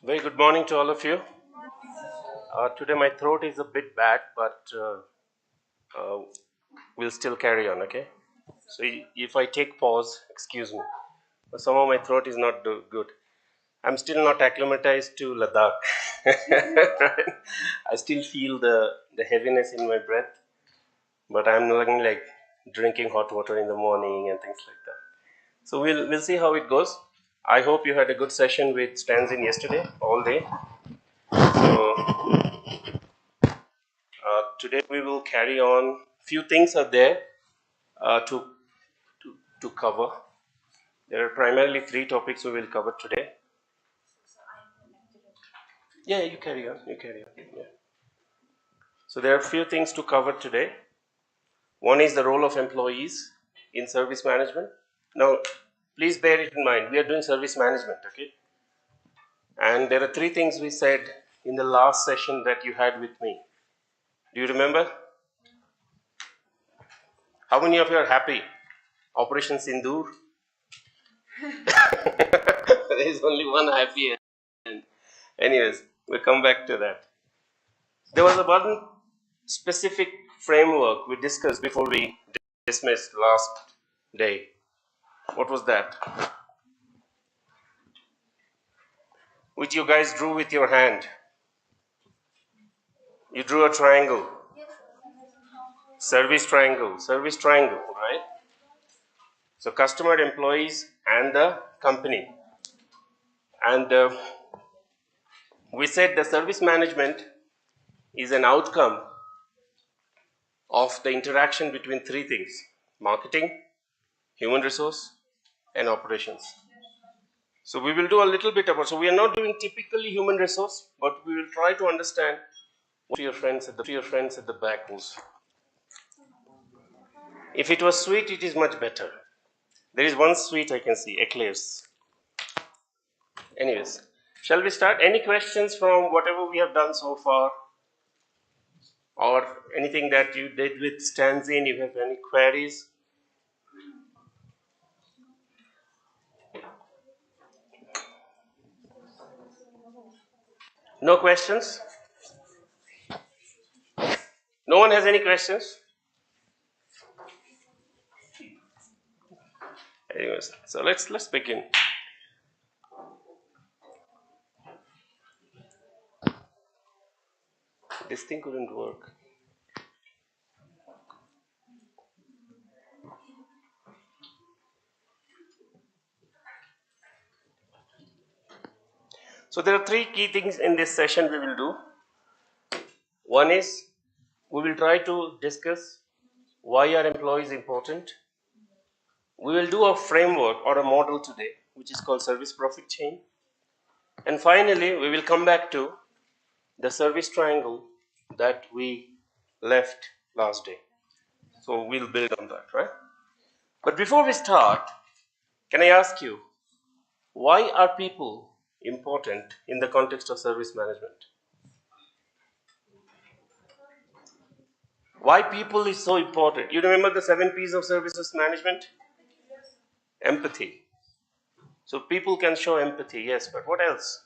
Very good morning to all of you. Today my throat is a bit bad, but uh, we'll still carry on, okay? So if I take pause, excuse me. Somehow my throat is not good. I'm still not acclimatized to Ladakh. I still feel the heaviness in my breath, but I'm looking like drinking hot water in the morning and things like that. So we'll see how it goes. I hope you had a good session with Stanzin yesterday, all day. So today we will carry on. Few things are there uh, to, to cover. There are primarily three topics we will cover today. Yeah, you carry on. You carry on. Yeah. So there are few things to cover today. One is the role of employees in service management. Now, please bear it in mind. We are doing service management, okay? And there are three things we said in the last session that you had with me. Do you remember? How many of you are happy? Operation Sindoor? There is only one happy. Anyways, we'll come back to that. There was a one specific framework we discussed before we dismissed last day. What was that? Which you guys drew with your hand. You drew a triangle. Service triangle, right? So customer, employees, and the company. And we said the service management is an outcome of the interaction between three things: marketing, human resource, and operations. So we will do a little bit about. So we are not doing typically human resource, but we will try to understand what your friends at the back was. If it was sweet, it is much better. There is one sweet I can see, eclairs. Anyways, shall we start? Any questions from whatever we have done so far, or anything that you did with Stanzin? You have any queries? No questions? No one has any questions? Anyways, so let's begin. This thing couldn't work. So there are three key things in this session we will do. One is we will try to discuss why are employees important. We will do a framework or a model today, which is called service profit chain. And finally, we will come back to the service triangle that we left last day. So we'll build on that, right? But before we start, can I ask you, why are people important in the context of service management? Why people is so important? You remember the 7 P's of services management? Empathy. So people can show empathy, yes, but what else?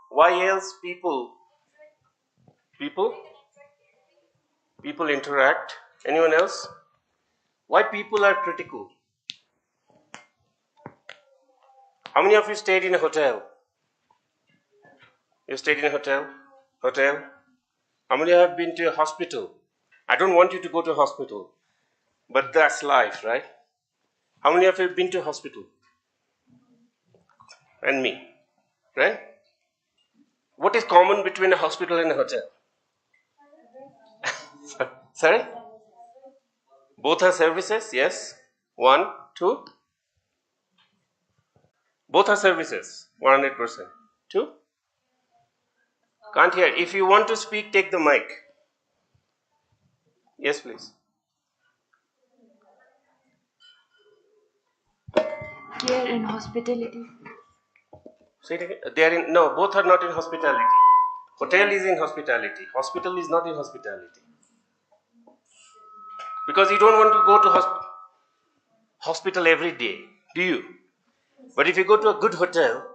Why else people interact? Anyone else? Why people are critical? How many of you stayed in a hotel? You stayed in a hotel? Hotel? How many have been to a hospital? I don't want you to go to a hospital, but that's life, right? How many of you have been to a hospital? And me, right? What is common between a hospital and a hotel? Sorry? Both are services, yes. One, two. Both are services, 100%. Two? Can't hear. If you want to speak, take the mic. Yes, please. Care and hospitality. Say it again. They are in. No, both are not in hospitality. Hotel is in hospitality. Hospital is not in hospitality. Because you don't want to go to hospital every day, do you? But if you go to a good hotel,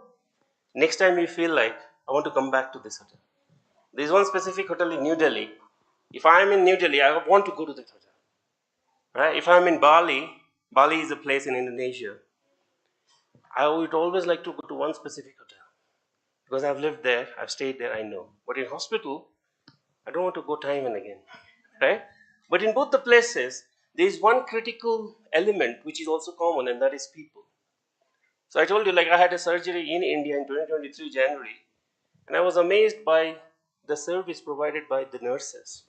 Next time you feel like, I want to come back to this hotel. There is one specific hotel in New Delhi. If I am in New Delhi, I want to go to that hotel. Right? If I am in Bali, Bali is a place in Indonesia. I would always like to go to one specific hotel because I've lived there, I've stayed there, I know. But in hospital, I don't want to go time and again, right? But in both the places, there is one critical element which is also common, and that is people. So I told you, like I had a surgery in India in 2023 January, and I was amazed by the service provided by the nurses.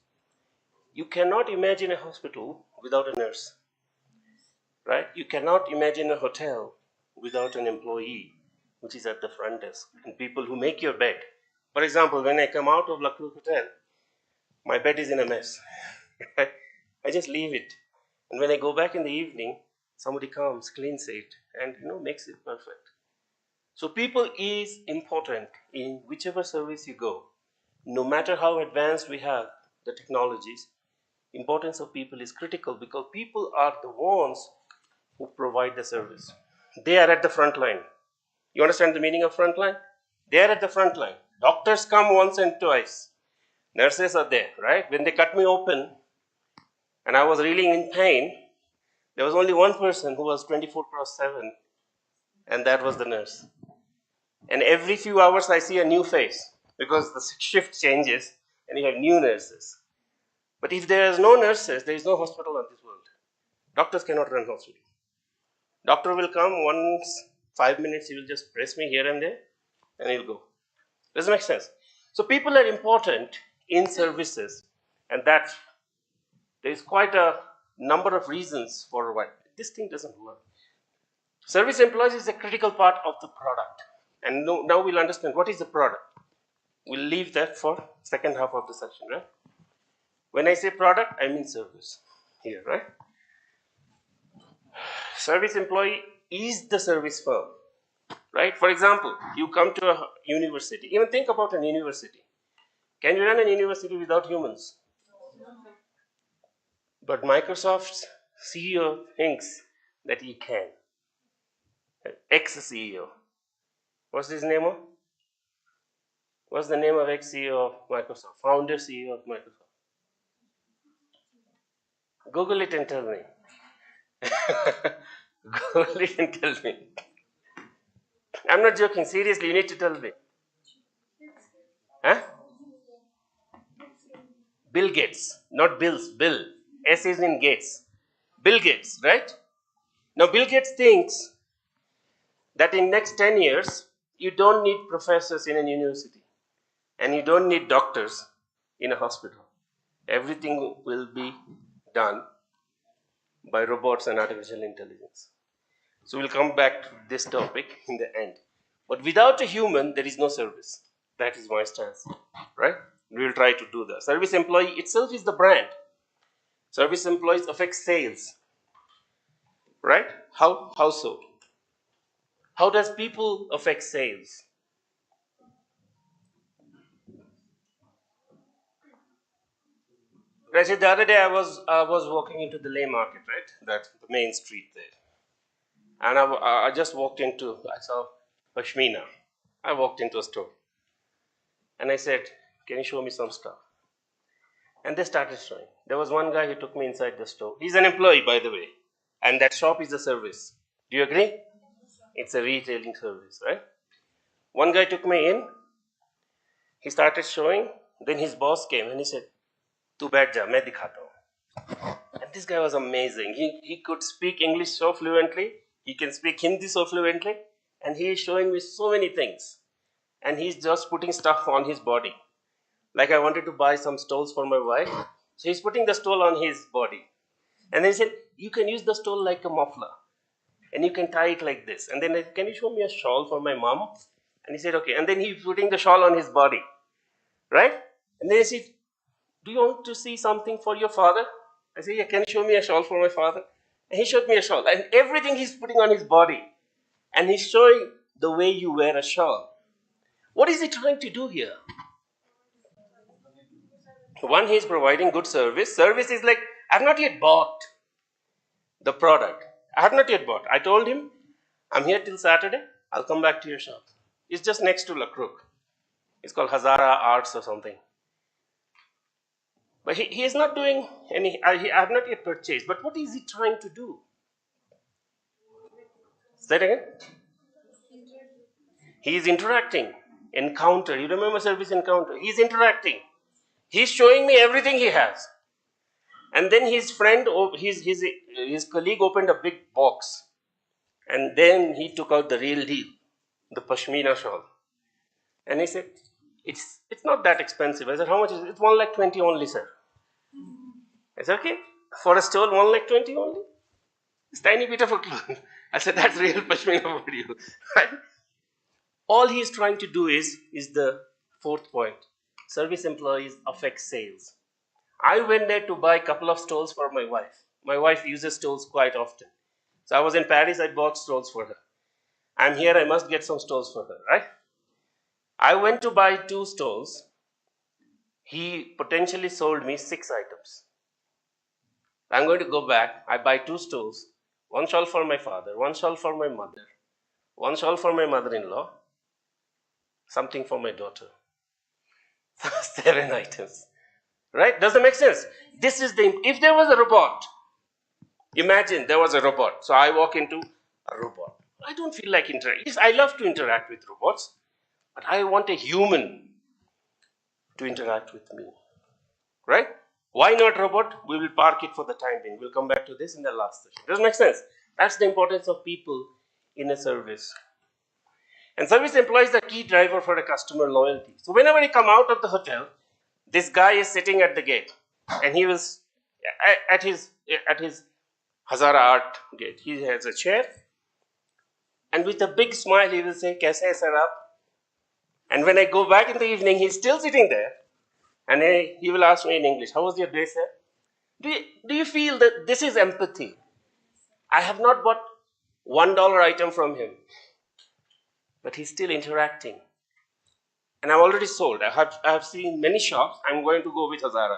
You cannot imagine a hospital without a nurse, right? You cannot imagine a hotel without an employee, which is at the front desk, and people who make your bed. For example, when I come out of Lucknow Hotel, my bed is in a mess. I just leave it. And when I go back in the evening, somebody comes, cleans it, and makes it perfect. So people is important in whichever service you go. No matter how advanced we have the technologies, importance of people is critical because people are the ones who provide the service. They are at the front line. You understand the meaning of front line? They are at the front line. Doctors come once and twice. Nurses are there, right? When they cut me open and I was reeling in pain, there was only one person who was 24/7, and that was the nurse. And every few hours I see a new face because the shift changes and you have new nurses. But if there is no nurses, there is no hospital on this world. Doctors cannot run hospital. Doctor will come once 5 minutes, he will just press me here and there and he'll go. Does it make sense? So people are important in services, and that there is quite a number of reasons for why this thing doesn't work. Service employees is a critical part of the product. And now we'll understand what is the product. We'll leave that for second half of the session, right? When I say product, I mean service here, right? Service employee is the service firm, right? For example, you come to a university. Even think about an university. Can you run an university without humans? But Microsoft's CEO thinks that he can. Ex-CEO. What's his name? What's the name of ex-CEO of Microsoft? Founder CEO of Microsoft. Google it and tell me. Google it and tell me. I'm not joking. Seriously, you need to tell me. Huh? Bill Gates. Not Bills. Bill. S is in Gates. Bill Gates, right? Now, Bill Gates thinks that in next 10 years, you don't need professors in a university. And you don't need doctors in a hospital. Everything will be done by robots and artificial intelligence. So we'll come back to this topic in the end. But without a human, there is no service. That is my stance, right? We will try to do that. Service employee itself is the brand. Service employees affect sales, right? How so? How does people affect sales? Rashid, the other day I was walking into the Leh market, right? That's the main street there. And I just walked into, I saw Pashmina. I walked into a store. And I said, can you show me some stuff? And they started showing. There was one guy who took me inside the store. He's an employee, by the way. And that shop is a service. Do you agree? It's a retailing service, right? One guy took me in. He started showing. Then his boss came and he said, Tu baith ja, main dikhata hu. And this guy was amazing. He could speak English so fluently. He can speak Hindi so fluently. And he is showing me so many things. And he's just putting stuff on his body. Like I wanted to buy some stoles for my wife. So he's putting the stole on his body. And then he said, you can use the stole like a muffler. And you can tie it like this. And then I said, can you show me a shawl for my mom? And he said, okay. And then he's putting the shawl on his body. Right? And then he said, do you want to see something for your father? I said, yeah, can you show me a shawl for my father? And he showed me a shawl. And everything he's putting on his body. And he's showing the way you wear a shawl. What is he trying to do here? One, he's providing good service. Service is like, I've not yet bought the product. I have not yet bought. I told him, I'm here till Saturday. I'll come back to your shop. It's just next to Lakruk. It's called Hazara Arts or something. But he is not doing any, I have not yet purchased. But what is he trying to do? Say that again? He is interacting. Encounter. You remember service encounter? He's interacting. He's showing me everything he has. And then his friend, his colleague opened a big box. And then he took out the real deal, the Pashmina shawl. And he said, it's not that expensive. I said, how much is it? It's 1,20,000 only, sir. I said, okay, for a stole, 1,20,000 only? It's tiny bit of a cloth. I said, that's real Pashmina for you. Right? All he is trying to do is the fourth point. Service employees affect sales. I went there to buy a couple of stoles for my wife. My wife uses stoles quite often. So I was in Paris, I bought stoles for her. I'm here, I must get some stoles for her, right? I went to buy 2 stoles. He potentially sold me 6 items. I'm going to go back, I buy 2 stoles, 1 shawl for my father, 1 shawl for my mother, 1 shawl for my mother-in-law, something for my daughter. 7 items. Right? Does that make sense? This is if there was a robot, imagine there was a robot. So I walk into a robot. I don't feel like interacting. Yes, I love to interact with robots, but I want a human to interact with me. Right? Why not robot? We will park it for the time being. We'll come back to this in the last session. Does it make sense? That's the importance of people in a service. And service employees are the key driver for a customer loyalty. So whenever you come out of the hotel, this guy is sitting at the gate, and he was at his Hazara Art gate. He has a chair, and with a big smile, he will say, "Kaise hai sir aap?" And when I go back in the evening, he's still sitting there, and he will ask me in English, "How was your day, sir?" Do you feel that this is empathy? I have not bought $1 item from him, but he's still interacting. And I'm already sold. I have seen many shops. I'm going to go with Hazara.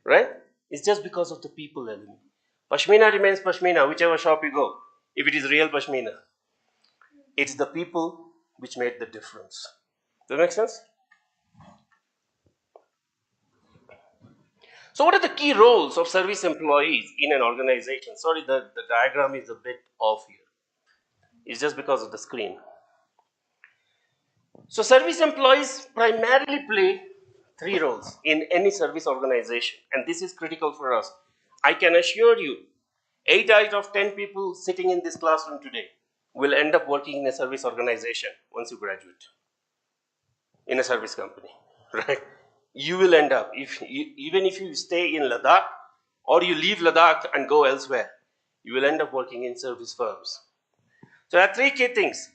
Right? It's just because of the people element. Pashmina remains Pashmina, whichever shop you go. If it is real Pashmina, it's the people which made the difference. Does that make sense? So what are the key roles of service employees in an organization? Sorry, the diagram is a bit off here. It's just because of the screen. So service employees primarily play 3 roles in any service organization, and this is critical for us. I can assure you, 8 out of 10 people sitting in this classroom today will end up working in a service organization once you graduate, in a service company, right? You will end up, even if you stay in Ladakh or you leave Ladakh and go elsewhere, you will end up working in service firms. So there are 3 key things.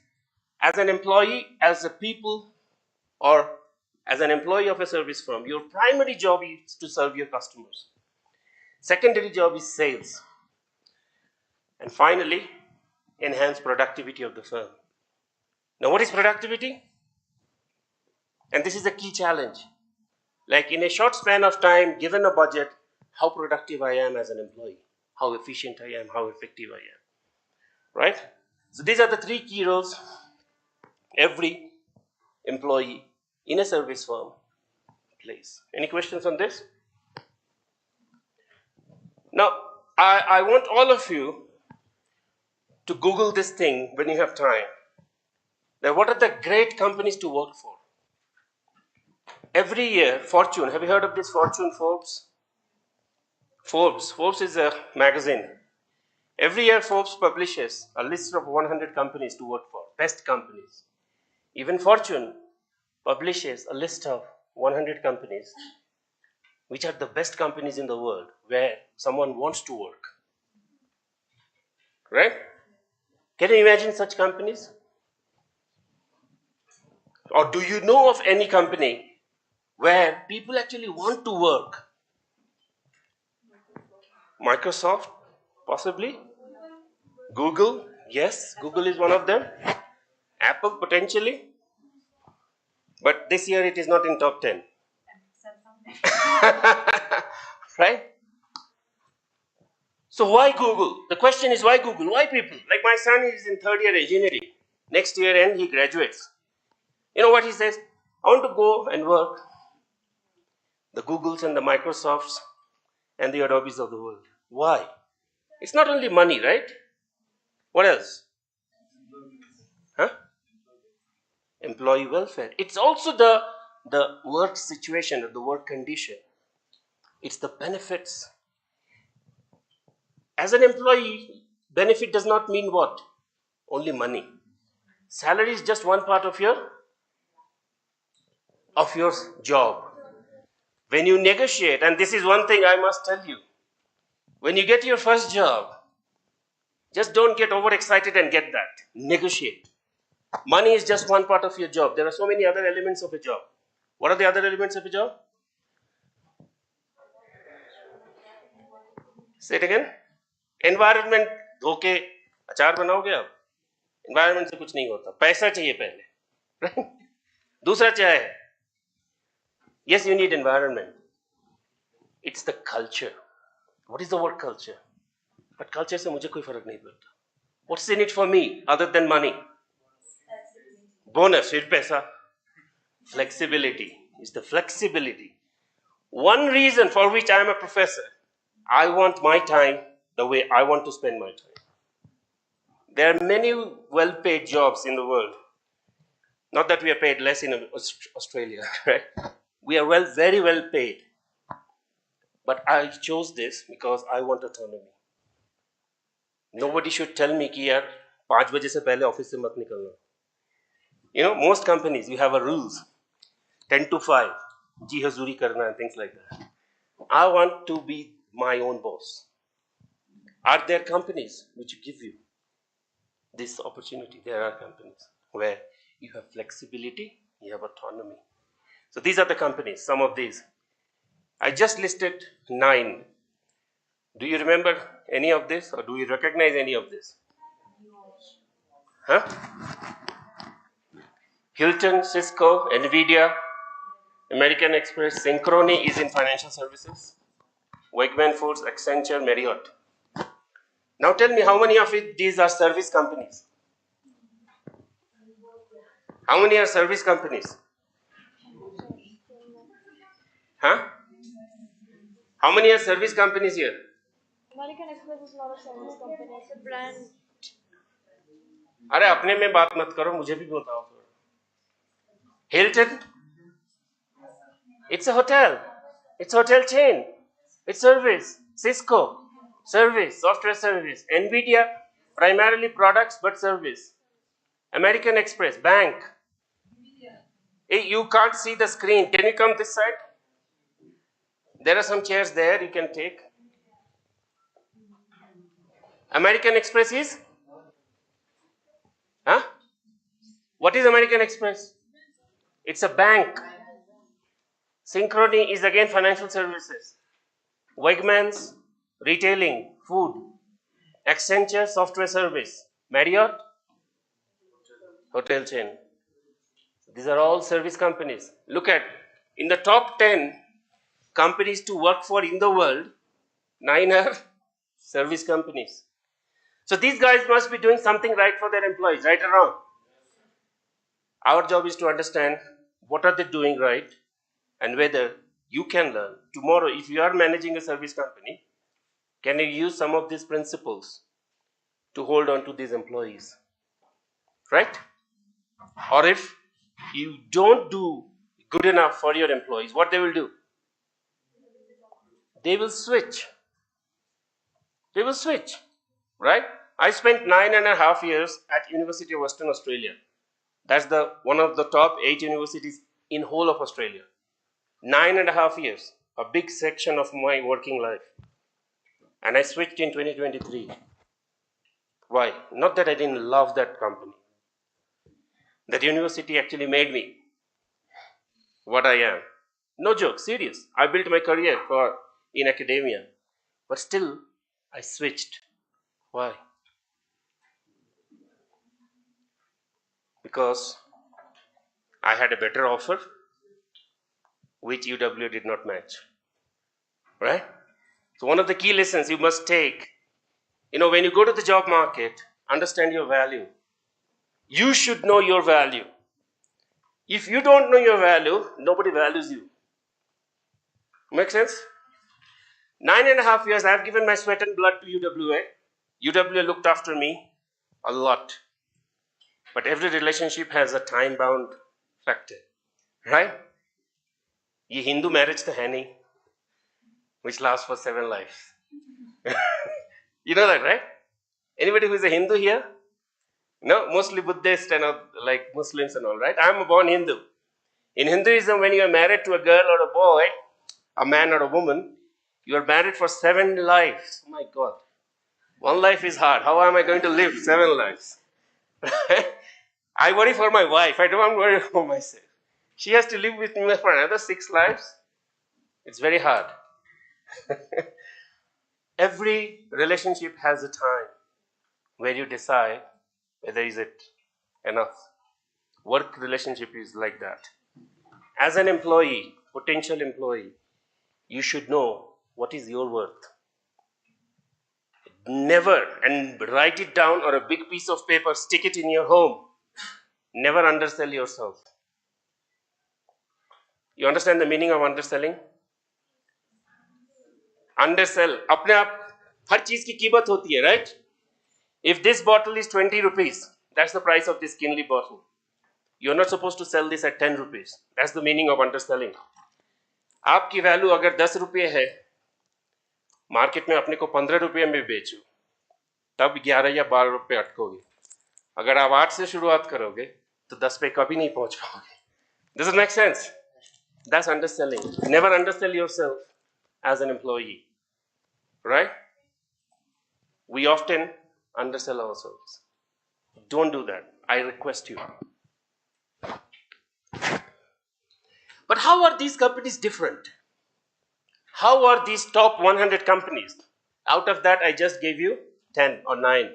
As an employee, as a people, or as an employee of a service firm, your primary job is to serve your customers. Secondary job is sales. And finally, enhance productivity of the firm. Now, what is productivity? And this is a key challenge. Like in a short span of time, given a budget, how productive I am as an employee, how efficient I am, how effective I am. Right? So these are the 3 key roles every employee in a service firm plays. Any questions on this? Now, I want all of you to Google this thing when you have time. That what are the great companies to work for? Every year, Fortune, have you heard of this Fortune Forbes? Forbes is a magazine. Every year, Forbes publishes a list of 100 companies to work for, best companies. Even Fortune publishes a list of 100 companies which are the best companies in the world where someone wants to work. Right? Can you imagine such companies? Or do you know of any company where people actually want to work? Microsoft, possibly. Google, yes, Google is one of them. Apple, potentially. But this year it is not in top 10. Right? So why Google? The question is why Google? Why people? Like my son is in 3rd year engineering. Next year end, he graduates. You know what he says? I want to go and work the Googles and the Microsofts and the Adobes of the world. Why? It's not only money, right? What else? Huh? Employee welfare. It's also the work situation or the work condition. It's the benefits. As an employee, benefit does not mean what? Only money. Salary is just one part of your job. When you negotiate, and this is one thing I must tell you, when you get your first job, just don't get overexcited and get that. Negotiate. Money is just one part of your job. There are so many other elements of a job. What are the other elements of a job? Say it again. Environment. धोके अचार बनाओगे आप? Environment से कुछ नहीं होता. पैसा चाहिए पहले. दूसरा क्या है? Yes, you need environment. It's the culture. What is the word culture? But culture से मुझे कोई फर्क नहीं पड़ता. What's in it for me other than money? Bonus, फिर पैसा. Flexibility is the flexibility. One reason for which I am a professor, I want my time the way I want to spend my time. There are many well-paid jobs in the world. Not that we are paid less in Australia, right? We are very well paid. But I chose this because I want autonomy. Nobody should tell me कि यार 5 बजे से पहले office से मत निकलना. You know, most companies, you have a rules. 10 to 5, जी हजूरी करना and things like that. I want to be my own boss. Are there companies which give you this opportunity? There are companies where you have flexibility, you have autonomy. So these are the companies, some of these. I just listed 9. Do you remember any of this or do you recognize any of this? Huh? Hilton, Cisco, Nvidia, American Express, Synchrony is in financial services. Wegman Foods, Accenture, Marriott. Now tell me how many of these are service companies? How many are service companies? Huh? How many are service companies here? American Express is not a service company, it's a brand. अरे अपने में बात मत करो, मुझे भी बताओ. Hilton, it's a hotel. It's a hotel chain. It's service. Cisco, service, software service. Nvidia, primarily products but service. American Express, bank. Hey, you can't see the screen. Can you come this side? There are some chairs there you can take. American Express is? Huh? What is American Express? It's a bank. Synchrony is again financial services. Wegmans, retailing, food. Accenture, software service. Marriott, hotel chain. These are all service companies. Look at, in the top 10 companies to work for in the world, 9 are service companies. So these guys must be doing something right for their employees, right or wrong? Our job is to understand what are they doing right and whether you can learn. Tomorrow, if you are managing a service company, can you use some of these principles to hold on to these employees? Right? Or if you don't do good enough for your employees, what they will do? They will switch. They will switch. Right? I spent 9.5 years at University of Western Australia. That's one of the top 8 universities in whole of Australia. 9.5 years, a big section of my working life. And I switched in 2023. Why? Not that I didn't love that company. That university actually made me what I am. No joke, serious. I built my career in academia. But still, I switched. Why? Because I had a better offer which UW did not match. Right? So one of the key lessons you must take, when you go to the job market, understand your value. You should know your value. If you don't know your value, nobody values you. Make sense? 9.5 years, I've given my sweat and blood to UWA. UWA looked after me a lot. But every relationship has a time-bound factor, right? ये Hindu marriage तो है नहीं, which lasts for 7 lives. You know that, right? Anybody who is a Hindu here? No, mostly Buddhist and like Muslims and all, right? I'm a born Hindu. In Hinduism, when you are married to a girl or a boy, a man or a woman, you are married for 7 lives. Oh my God. One life is hard. How am I going to live 7 lives? I worry for my wife. I don't worry for myself. She has to live with me for another 6 lives. It's very hard. Every relationship has a time where you decide whether is it enough. Work relationship is like that. As an employee, potential employee, you should know what is your worth. Never, and write it down or a big piece of paper, stick it in your home. Never undersell yourself. You understand the meaning of underselling? Undersell. अपने आप हर चीज की कीमत होती है, right? If this bottle is 20 rupees, that's the price of this Kinley bottle. You're not supposed to sell this at 10 rupees. That's the meaning of underselling. आपकी value अगर 10 रुपये है, मार्केट में अपने को 15 रुपये में बेचो, तब 11 या 12 रुपये अटकोगे. अगर आप 8 से शुरुआत करोगे तो 10 पे कभी नहीं पहुंच पाओगे. Does it make sense? That's underselling. Never undersell yourself as an employee, right? We often undersell ourselves. Don't do that. I request you. But how are these companies different? How are these top 100 companies? Out of that, I just gave you 10 or 9.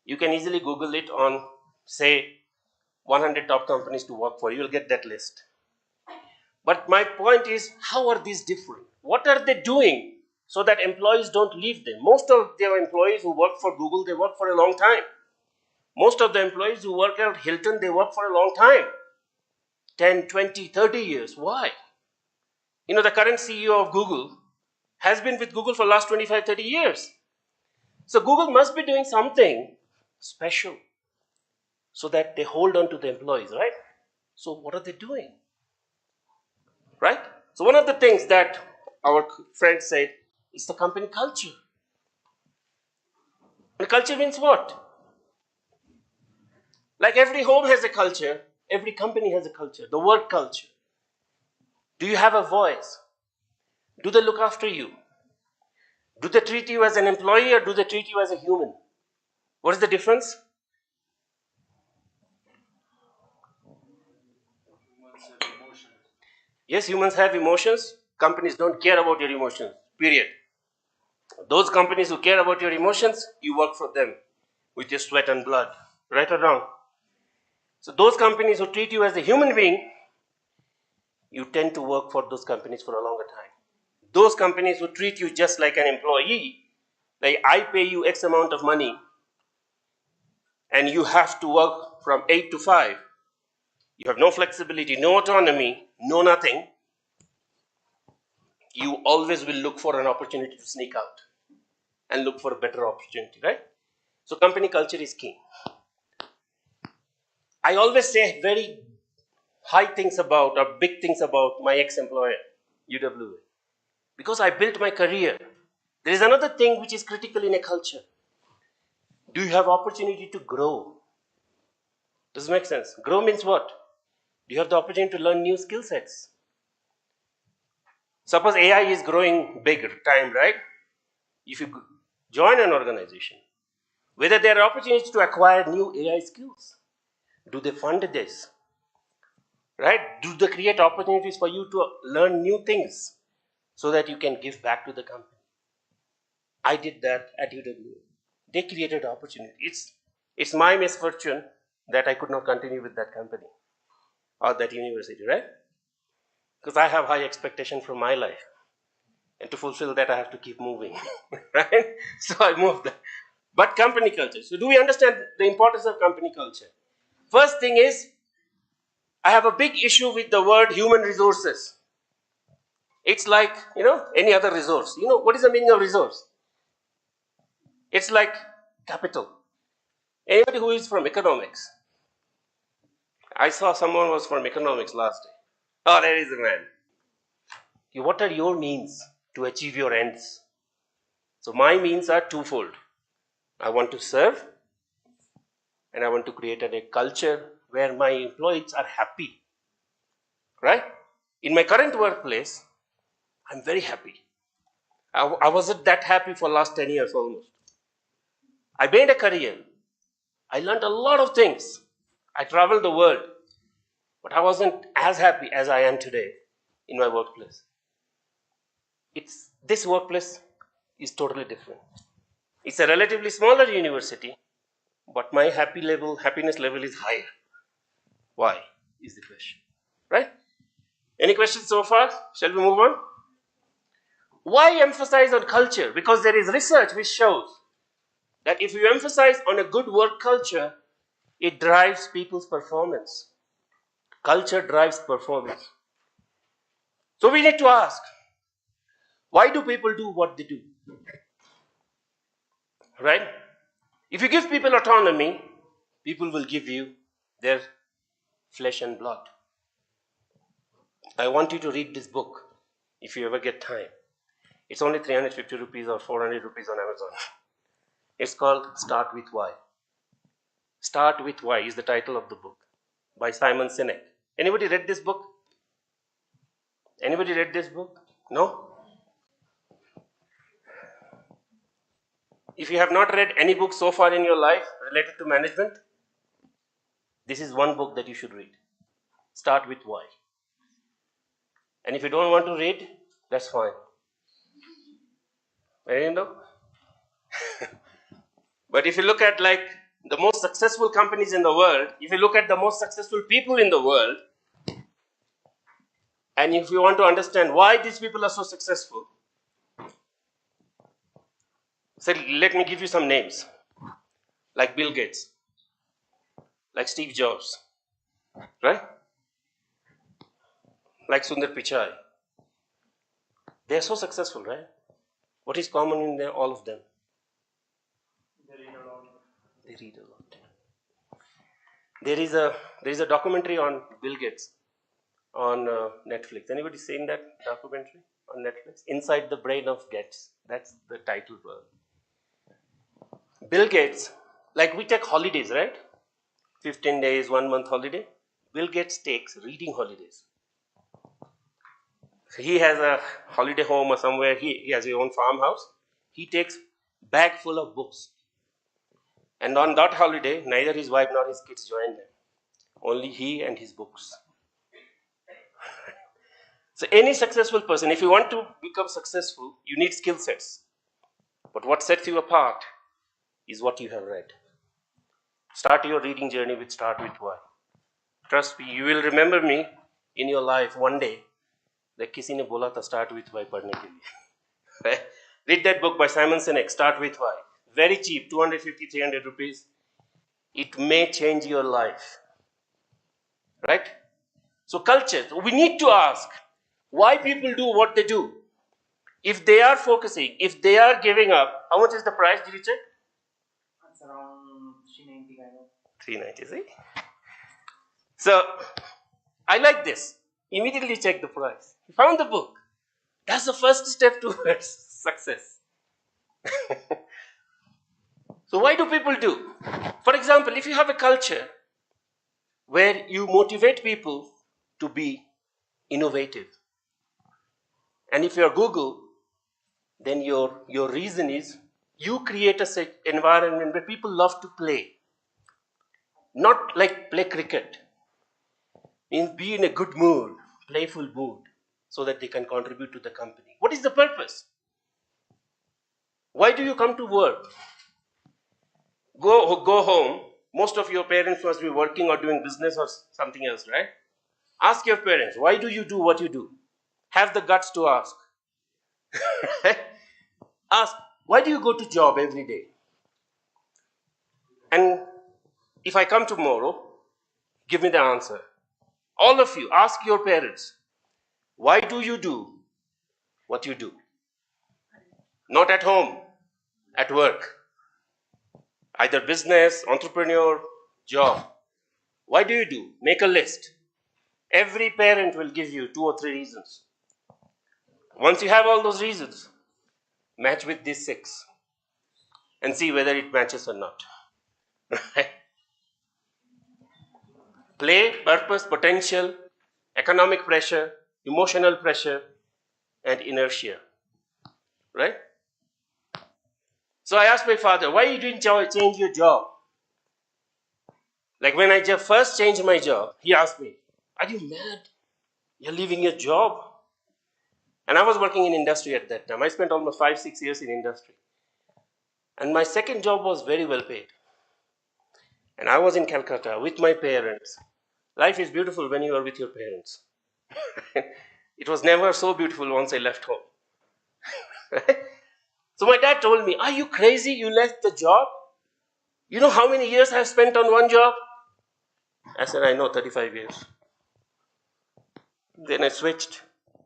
You can easily Google it on, say, 100 top companies to work for. You'll get that list. But my point is, how are these different? What are they doing so that employees don't leave them? Most of their employees who work for Google, they work for a long time. Most of the employees who work at Hilton, they work for a long time. 10, 20, 30 years. Why? You know, the current CEO of Google has been with Google for the last 25, 30 years. So Google must be doing something special so that they hold on to the employees, right? So what are they doing? Right? So one of the things that our friend said is the company culture. And culture means what? Like every home has a culture, every company has a culture, the work culture. Do you have a voice? Do they look after you? Do they treat you as an employee or do they treat you as a human? What is the difference? Yes, humans have emotions. Companies don't care about your emotions, period. Those companies who care about your emotions, you work for them with your sweat and blood, right or wrong? So those companies who treat you as a human being, you tend to work for those companies for a longer time. Those companies who treat you just like an employee, like I pay you X amount of money and you have to work from 8 to 5, you have no flexibility, no autonomy, no nothing, you always will look for an opportunity to sneak out and look for a better opportunity, right? So company culture is key. I always say very high things about or big things about my ex-employer, UWA, because I built my career. There is another thing which is critical in a culture. Do you have opportunity to grow? Does it make sense? Grow means what? Do you have the opportunity to learn new skill sets? Suppose AI is growing big time, right? If you join an organization, whether there are opportunities to acquire new AI skills, do they fund this? Right? Do they create opportunities for you to learn new things so that you can give back to the company? I did that at UWA. They created opportunity. It's my misfortune that I could not continue with that company or that university, right? Because I have high expectation from my life. And to fulfill that, I have to keep moving, right? So I moved. But company culture. So do we understand the importance of company culture? First thing is, I have a big issue with the word human resources. It's like, any other resource. What is the meaning of resource? It's like capital. Anybody who is from economics? I saw someone was from economics last day. Oh, there is a man. What are your means to achieve your ends? So my means are twofold. I want to serve, and I want to create a culture where my employees are happy. Right? In my current workplace, I'm very happy. I wasn't that happy for last 10 years almost. I made a career. I learned a lot of things. I traveled the world. But I wasn't as happy as I am today in my workplace. This workplace is totally different. It's a relatively smaller university, but my happiness level is higher. Why is the question, right? Any questions so far? Shall we move on? Why emphasize on culture? Because there is research which shows that if you emphasize on a good work culture, it drives people's performance. Culture drives performance. So we need to ask, why do people do what they do? Right? If you give people autonomy, people will give you their flesh and blood. I want you to read this book if you ever get time. It's only 350 rupees or 400 rupees on Amazon. It's called Start With Why. Start With Why is the title of the book by Simon Sinek. Anybody read this book? Anybody read this book? No? If you have not read any book so far in your life related to management, this is one book that you should read. Start With Why. And if you don't want to read, that's fine. But if you look at the most successful companies in the world, if you look at the most successful people in the world, and if you want to understand why these people are so successful, so let me give you some names. Like Bill Gates, like Steve Jobs, right? Like Sundar Pichai. They are so successful, right? What is common in all of them? They read a lot. They read a lot. There is a documentary on Bill Gates on Netflix. Anybody seen that documentary on Netflix? Inside the Brain of Gates. That's the title. Bill Gates, like we take holidays, right? 15 days, 1 month holiday. Bill Gates takes reading holidays. So he has a holiday home or somewhere. He has his own farmhouse. He takes bag full of books. And on that holiday, neither his wife nor his kids join them. Only he and his books. So any successful person, if you want to become successful, you need skill sets. But what sets you apart is what you have read. Start your reading journey with Start With Why. Trust me, you will remember me in your life one day that किसी ने बोला था Start With Why पढ़ने के लिए. Read that book by Simon Sinek, Start With Why. Very cheap, 250, 300 rupees. It may change your life. Right? So culture, we need to ask why people do what they do. If they are focusing, if they are giving up, how much is the price? Did you check? It's around 390. 390, see? So, I like this. Immediately check the price. You found the book. That's the first step towards success. So why do people do? For example, if you have a culture where you motivate people to be innovative, and if you're Google, then your reason is you create an environment where people love to play. Not like play cricket. Means be in a good mood, playful mood, so that they can contribute to the company. What is the purpose? Why do you come to work? Go home. Most of your parents must be working or doing business or something else, right? Ask your parents, why do you do what you do? Have the guts to ask. Ask, why do you go to job every day? And if I come tomorrow Give me the answer. All of you, ask your parents, why do you do what you do? Not at home, at work. Either business, entrepreneur, job. Why do you do? Make a list. Every parent will give you 2 or 3 reasons. Once you have all those reasons, match with these 6 and see whether it matches or not. Right? Play, purpose, potential, economic pressure, emotional pressure, and inertia. Right? So I asked my father, why you didn't change your job? Like when I first changed my job, he asked me, are you mad? You're leaving your job? And I was working in industry at that time. I spent almost 5-6 years in industry. And my second job was very well paid. And I was in Calcutta with my parents. Life is beautiful when you are with your parents. It was never so beautiful once I left home. So my dad told me, are you crazy? You left the job? You know how many years I've spent on one job? I said, I know, 35 years. Then I switched.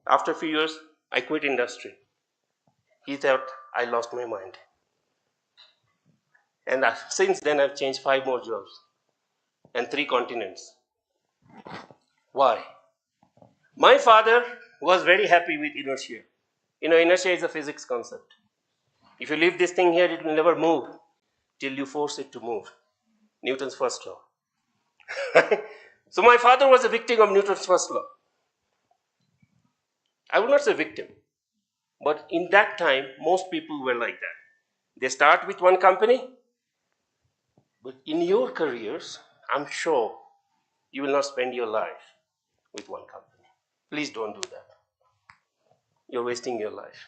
After a few years, I quit industry. He thought I lost my mind. And since then, I've changed 5 more jobs and 3 continents. Why? My father was very happy with inertia. You know, inertia is a physics concept. If you leave this thing here, it will never move till you force it to move. Newton's first law. So my father was a victim of Newton's first law. I would not say victim, but in that time, most people were like that. They start with one company, but in your careers, I'm sure you will not spend your life with one company. Please don't do that. You're wasting your life.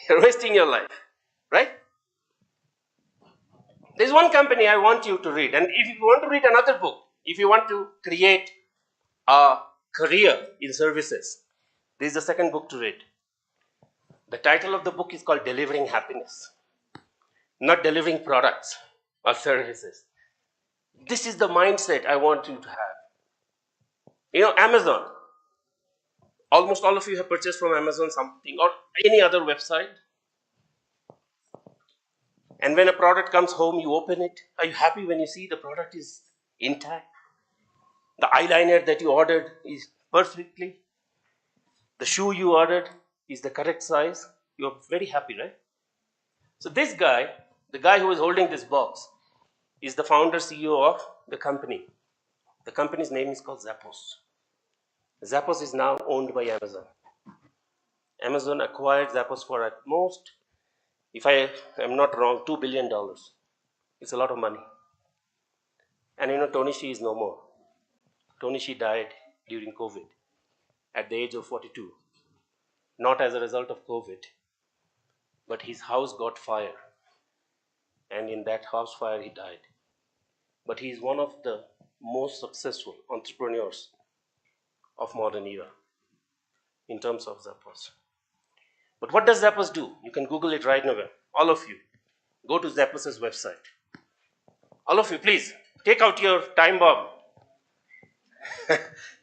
You're wasting your life, right? There's one company I want you to read, and if you want to read another book, if you want to create a career in services, this is the second book to read. The title of the book is called Delivering Happiness, not delivering products or services. This is the mindset I want you to have. You know, Amazon. Almost all of you have purchased from Amazon something or any other website. And when a product comes home, you open it. Are you happy when you see the product is intact? The eyeliner that you ordered is perfectly. The shoe you ordered is the correct size. You're very happy, right? So this guy, the guy who is holding this box, is the founder CEO of the company. The company's name is called Zappos. Zappos is now owned by Amazon. Amazon acquired Zappos for at most, if I am not wrong, $2 billion. It's a lot of money. And you know, Tony Hsieh is no more. Tony Hsieh died during COVID at the age of 42. Not as a result of COVID, but his house got fire. And in that house fire, he died. But he is one of the most successful entrepreneurs of modern era in terms of Zappos. But what does Zappos do? You can Google it right now. All of you, go to Zappos' website. All of you, please, take out your time bomb.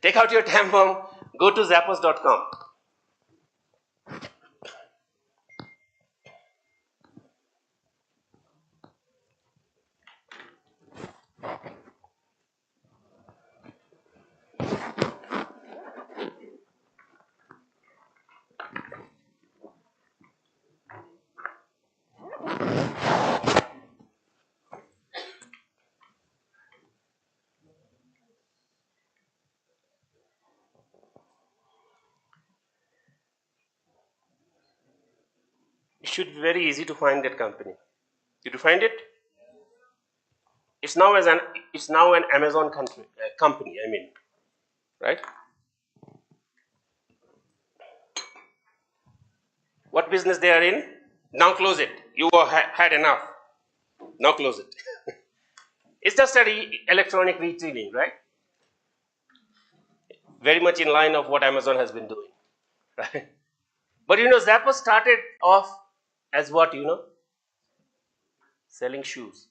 Take out your time bomb, go to zappos.com. It should be very easy to find that company. Did you find it? It's now an Amazon company. I mean, right? What business they are in? Now close it. You had enough. Now close it. It's just electronic retailing, right? Very much in line of what Amazon has been doing, right? But you know, Zappos started off as what, you know? Selling shoes.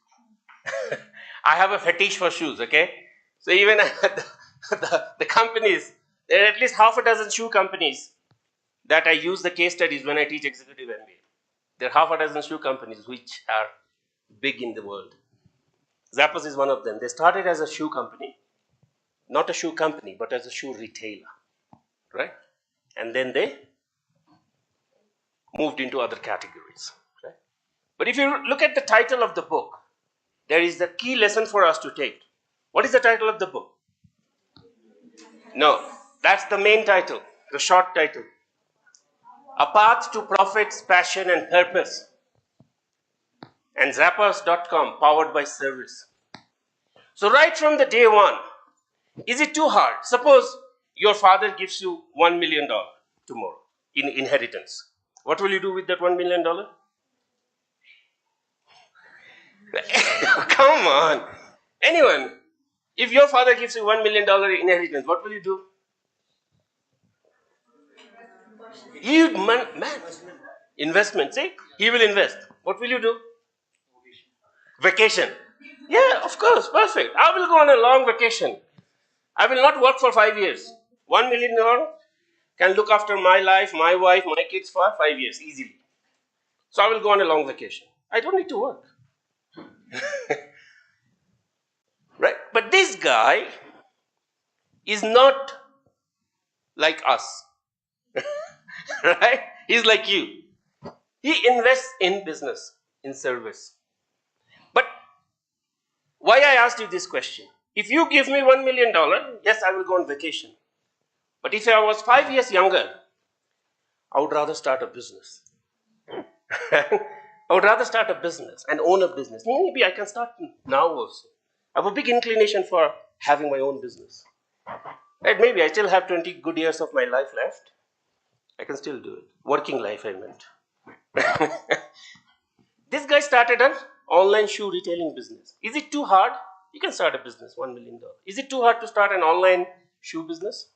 I have a fetish for shoes, okay? So even the companies, there are at least half a dozen shoe companies that I use the case studies when I teach executive MBA. There are half a dozen shoe companies which are big in the world. Zappos is one of them. They started as a shoe company, not a shoe company, but as a shoe retailer, right? And then they moved into other categories, right? But if you look at the title of the book, there is the key lesson for us to take. What is the title of the book? No, that's the main title, the short title. A Path to Profits, Passion and Purpose. And Zappos.com, powered by service. So right from the day one, is it too hard? Suppose your father gives you $1 million tomorrow in inheritance. What will you do with that $1 million? Come on. Anyone, if your father gives you $1 million inheritance, what will you do? Man, investment. See, he will invest. What will you do? Vacation. Yeah, of course, perfect. I will go on a long vacation. I will not work for 5 years. $1 million can look after my life, my wife, my kids for 5 years easily. So I will go on a long vacation. I don't need to work. Right? But this guy is not like us. Right? He's like you. He invests in business, in service. But why I asked you this question? If you give me $1 million, yes, I will go on vacation. But if I was 5 years younger, I would rather start a business. I would rather start a business and own a business. Maybe I can start now also. I have a big inclination for having my own business. Right? Maybe I still have 20 good years of my life left. I can still do it. Working life, I meant. This guy started an online shoe retailing business. Is it too hard? You can start a business, $1 million. Is it too hard to start an online shoe business?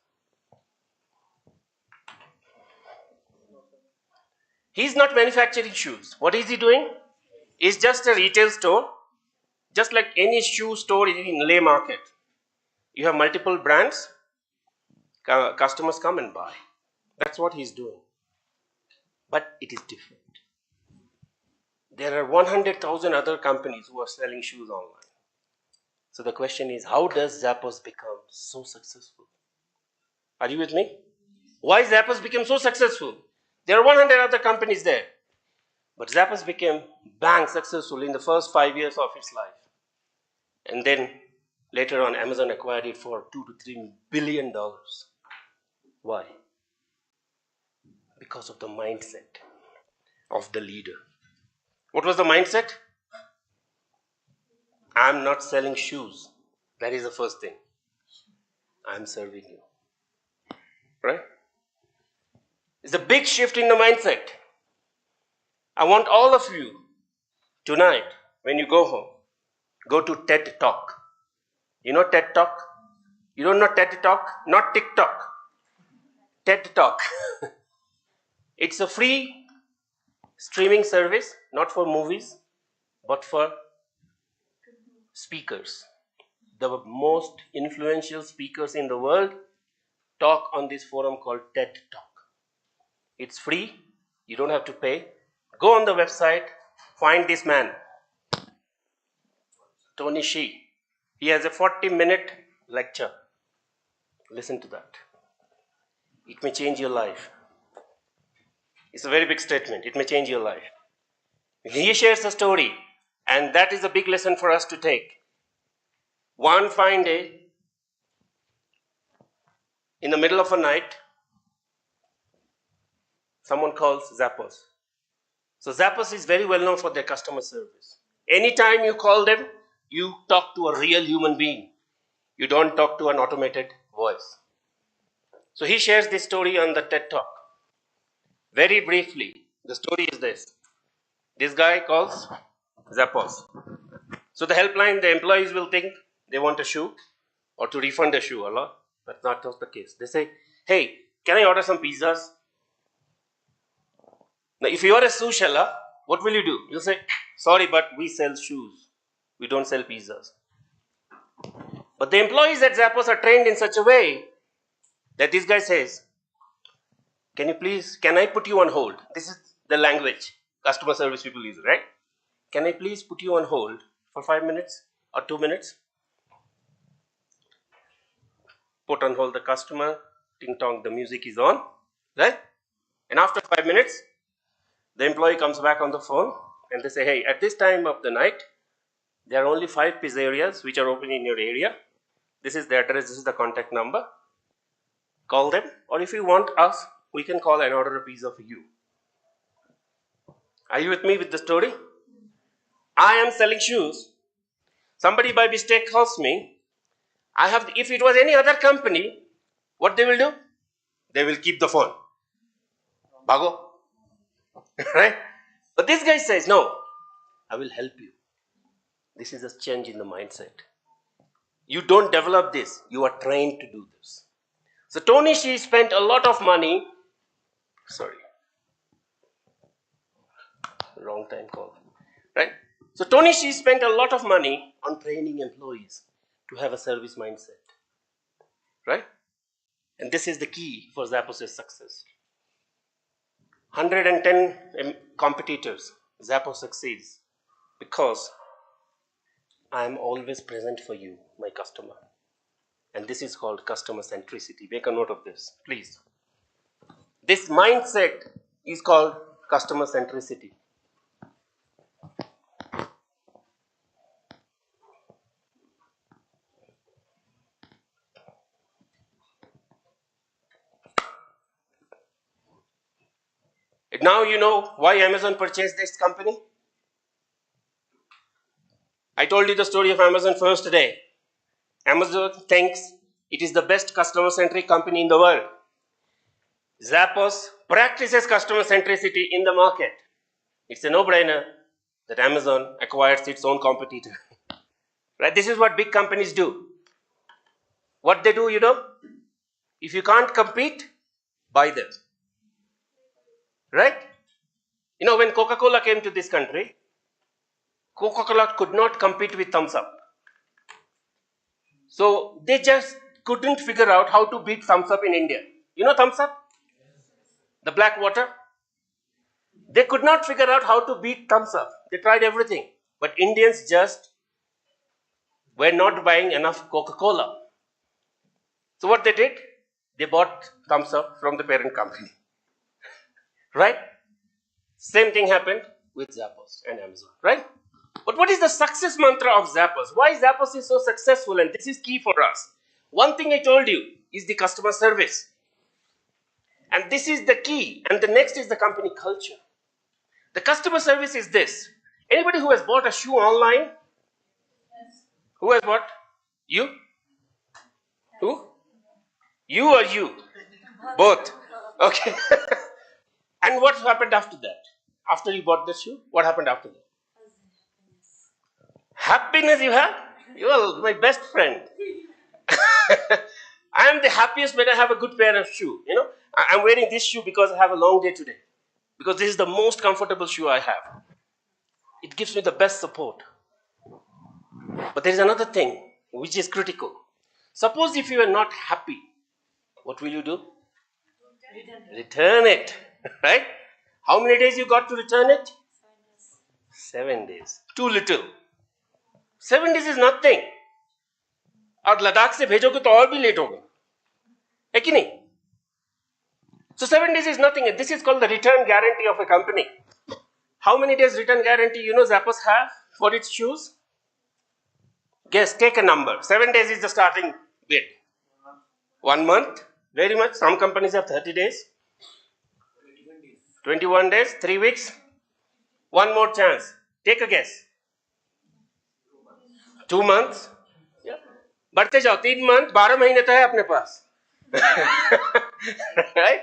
He's not manufacturing shoes. What is he doing? It's just a retail store, just like any shoe store in Leh market. You have multiple brands, customers come and buy. That's what he's doing. But it is different. There are 100,000 other companies who are selling shoes online. So the question is, how does Zappos become so successful? Are you with me? Why Zappos became so successful? There are 100 other companies there. But Zappos became bang successful in the first 5 years of its life. And then later on, Amazon acquired it for $2 to $3 billion. Why? Because of the mindset of the leader. What was the mindset? I'm not selling shoes. That is the first thing. I'm serving you. Right? It's a big shift in the mindset. I want all of you tonight, when you go home, go to TED Talk. You know TED Talk? You don't know TED Talk? Not TikTok. TED Talk. It's a free streaming service, not for movies, but for speakers. The most influential speakers in the world talk on this forum called TED Talk. It's free. You don't have to pay. Go on the website, find this man, Tony Shee. He has a 40-minute lecture. Listen to that. It may change your life. It's a very big statement. It may change your life. He shares a story, and that is a big lesson for us to take. One fine day, in the middle of a night, someone calls Zappos. So Zappos is very well known for their customer service. Anytime you call them, you talk to a real human being. You don't talk to an automated voice. So he shares this story on the TED Talk. Very briefly, the story is this. This guy calls Zappos. So the helpline, the employees will think they want a shoe or to refund a shoe. Allah. That's not the case. They say, hey, can I order some pizzas? Now, if you are a shoe seller, what will you do? You'll say, sorry, but we sell shoes. We don't sell pizzas. But the employees at Zappos are trained in such a way that this guy says, can I put you on hold? This is the language customer service people use, right? Can I please put you on hold for 5 minutes or 2 minutes? Put on hold the customer, ting tong, the music is on, right? And after 5 minutes, the employee comes back on the phone and they say, hey, at this time of the night, there are only 5 pizzerias which are open in your area. This is the address, this is the contact number. Call them, or if you want us, we can call and order a pizza for you. Are you with me with the story? I am selling shoes. Somebody by mistake calls me. If it was any other company, what they will do? They will keep the phone. Bago. Right? But this guy says, no, I will help you. This is a change in the mindset. You don't develop this, you are trained to do this. So Tony Hsieh spent a lot of money. Sorry. Wrong time call. Right? So Tony Hsieh spent a lot of money on training employees to have a service mindset. Right? And this is the key for Zappos' success. 110 competitors, Zappos succeeds because I am always present for you, my customer. And this is called customer centricity. Make a note of this, please. This mindset is called customer centricity. Now you know why Amazon purchased this company. I told you the story of Amazon first today. Amazon thinks it is the best customer-centric company in the world. Zappos practices customer centricity in the market. It's a no-brainer that Amazon acquires its own competitor. Right? This is what big companies do. What they do, you know, if you can't compete, buy them. Right? You know, when Coca-Cola came to this country, Coca-Cola could not compete with Thumbs Up. So they just couldn't figure out how to beat Thumbs Up in India. You know Thumbs Up? The black water? They could not figure out how to beat Thumbs Up. They tried everything. But Indians just were not buying enough Coca-Cola. So what they did? They bought Thumbs Up from the parent company. Right? Same thing happened with Zappos and Amazon. Right? But what is the success mantra of Zappos? Why Zappos is so successful? And this is key for us. One thing I told you is the customer service. And this is the key. And the next is the company culture. The customer service is this. Anybody who has bought a shoe online? Yes. Who has bought? You? Yes. Who? You or you? Both. Okay. And what happened after that? After you bought the shoe, what happened after that? Happiness you have? You are my best friend. I am the happiest when I have a good pair of shoe. You know, I'm wearing this shoe because I have a long day today. Because this is the most comfortable shoe I have. It gives me the best support. But there is another thing which is critical. Suppose if you are not happy, what will you do? Return it. Right? How many days you got to return it? 7 days. Too little. 7 days is nothing. और लद्दाख से भेजोगे तो और भी late होगा है कि नहीं? So 7 days is nothing. This is called the return guarantee of a company. How many days return guarantee you know Zappos have for its shoes? Guess, take a number. 7 days is the starting bid. 1 month, very much. Some companies have 30 days. 21 days, 3 weeks. One more chance. Take a guess. 2 months. बढ़ते जाओ 3 month 12 महीने तो है अपने पास. Right?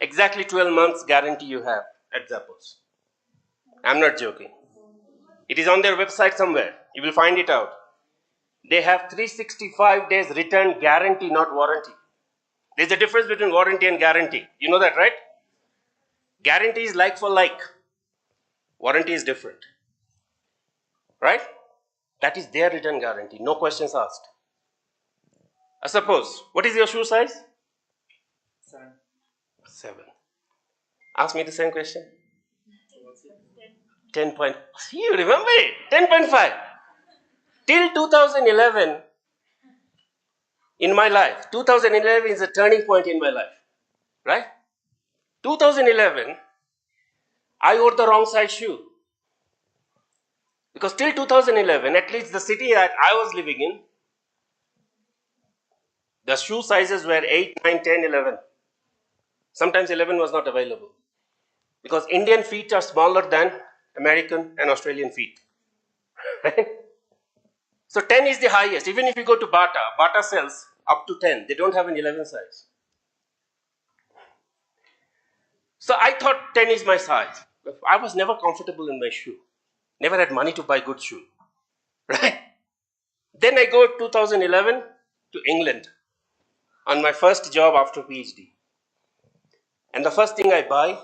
Exactly 12 months guarantee you have at Zappos. I'm not joking. It is on their website somewhere. You will find it out. They have 365 days return guarantee, not warranty. There's a difference between warranty and guarantee. You know that, right? Guarantee is like for like. Warranty is different. Right? That is their return guarantee. No questions asked. Suppose, what is your shoe size? 7. 7. Ask me the same question. 10 point. You remember it? 10.5. Till 2011 in my life. 2011 is a turning point in my life. Right? 2011, I wore the wrong size shoe. Because till 2011, at least the city that I was living in, the shoe sizes were 8, 9, 10, 11. Sometimes 11 was not available. Because Indian feet are smaller than American and Australian feet. Right? So 10 is the highest. Even if you go to Bata, Bata sells up to 10. They don't have an 11 size. So I thought 10 is my size. I was never comfortable in my shoe. Never had money to buy good shoe. Right? Then I go 2011 to England on my first job after PhD. And the first thing I buy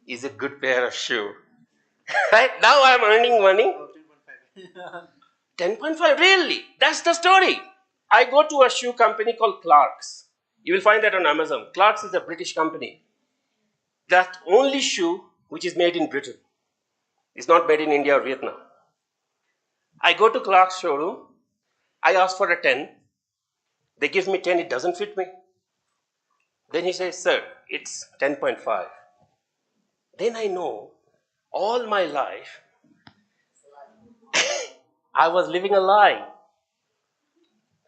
is a good pair of shoe. Right? Now I am earning money. 10.5, really? That's the story. I go to a shoe company called Clark's. You will find that on Amazon. Clark's is a British company. That only shoe which is made in Britain. It's not made in India or Vietnam. I go to Clark's showroom. I ask for a 10. They give me 10. It doesn't fit me. Then he says, sir, it's 10.5. Then I know all my life I was living a lie.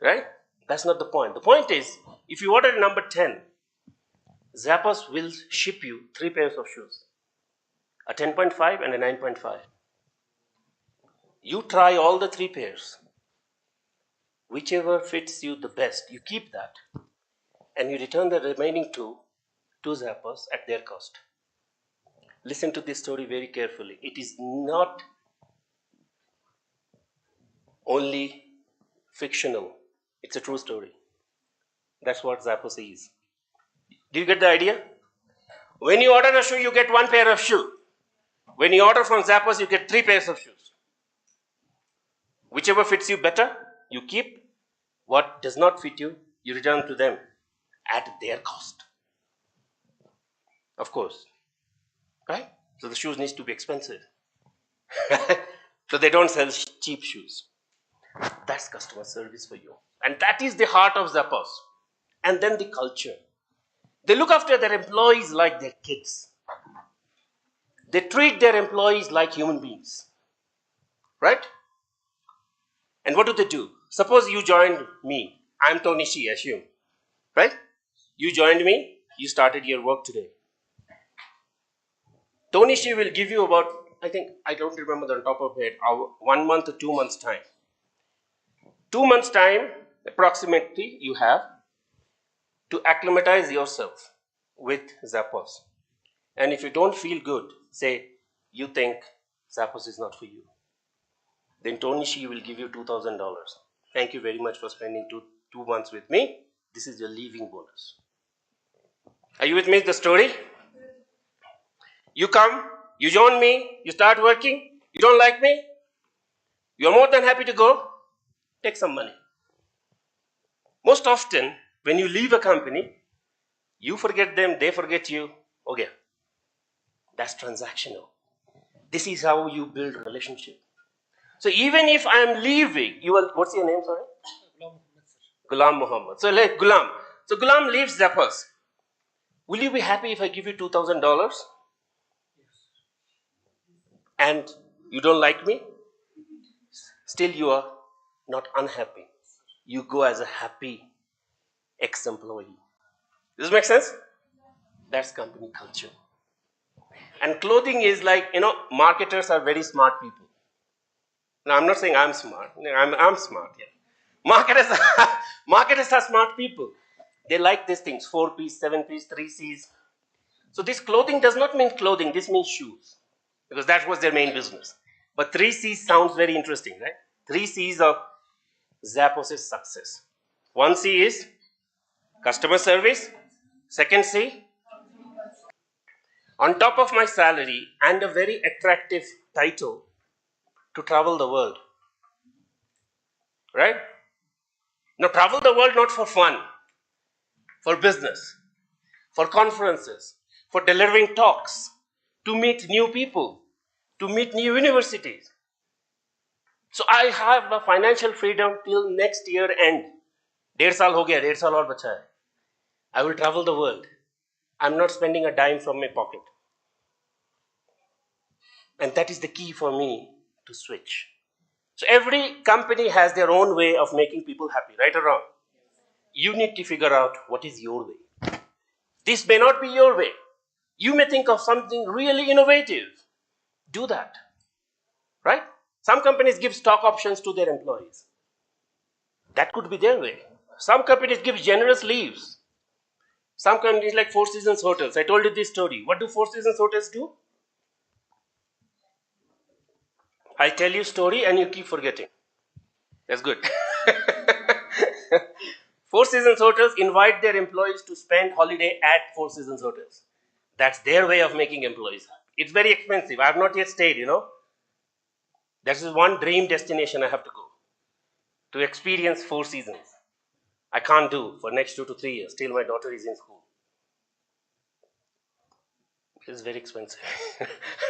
Right? That's not the point. The point is, if you order a number 10, Zappos will ship you 3 pairs of shoes. A 10.5 and a 9.5. You try all the 3 pairs. Whichever fits you the best, you keep that. And you return the remaining 2 to Zappos at their cost. Listen to this story very carefully. It is not only fictional. It's a true story. That's what Zappos is. Do you get the idea? When you order a shoe, you get 1 pair of shoe. When you order from Zappos, you get 3 pairs of shoes. Whichever fits you better, you keep. What does not fit you, you return to them at their cost. Of course. Right? So the shoes needs to be expensive. So they don't sell cheap shoes. That's customer service for you. And that is the heart of Zappos. And then the culture. They look after their employees like their kids. They treat their employees like human beings. Right? And what do? Suppose you joined me. I'm Tony Shi, assume. Right? You joined me. You started your work today. Tony Shi will give you about, I don't remember the top of it, 1 month or 2 months time. 2 months time, approximately, you have to acclimatize yourself with Zappos. And if you don't feel good, say you think Zappos is not for you, then Tony Shi will give you $2,000. Thank you very much for spending two months with me. This is your leaving bonus. Are you with me? The story? You come, you join me, you start working, you don't like me, you're more than happy to go, take some money. Most often, when you leave a company, you forget them, they forget you. Okay, that's transactional. This is how you build relationship. So even if I'm leaving, what's your name, sorry? Ghulam Muhammad. So like Ghulam. So Ghulam leaves Zappos. Will you be happy if I give you $2,000? And you don't like me? Still you are not unhappy. You go as a happy ex-employee. Does this make sense? That's company culture. And clothing is like, marketers are very smart people. Now, I'm not saying I'm smart. I'm smart, yeah. Marketers are smart people. They like these things, 4-piece, 7-piece, 3Cs. So this clothing does not mean clothing, this means shoes. Because that was their main business. But 3Cs sounds very interesting, right? 3 Cs of Zappos' success. 1 C is customer service. 2nd C, on top of my salary and a very attractive title to travel the world. Right? Now travel the world not for fun, for business, for conferences, for delivering talks, to meet new people, to meet new universities. So I have a financial freedom till next year end. 1.5 साल हो गया, 1.5 साल और बचा है. I will travel the world. I'm not spending a dime from my pocket. And that is the key for me to switch. So every company has their own way of making people happy, right or wrong? You need to figure out what is your way. This may not be your way. You may think of something really innovative. Do that. Right? Some companies give stock options to their employees. That could be their way. Some companies give generous leaves. Some companies like Four Seasons Hotels. I told you this story. What do Four Seasons Hotels do? I tell you story and you keep forgetting. That's good. Four Seasons Hotels invite their employees to spend holiday at Four Seasons Hotels. That's their way of making employees happy. It's very expensive. I have not yet stayed, That is one dream destination I have to go. To experience Four Seasons. I can't do for next 2 to 3 years till my daughter is in school. It's very expensive.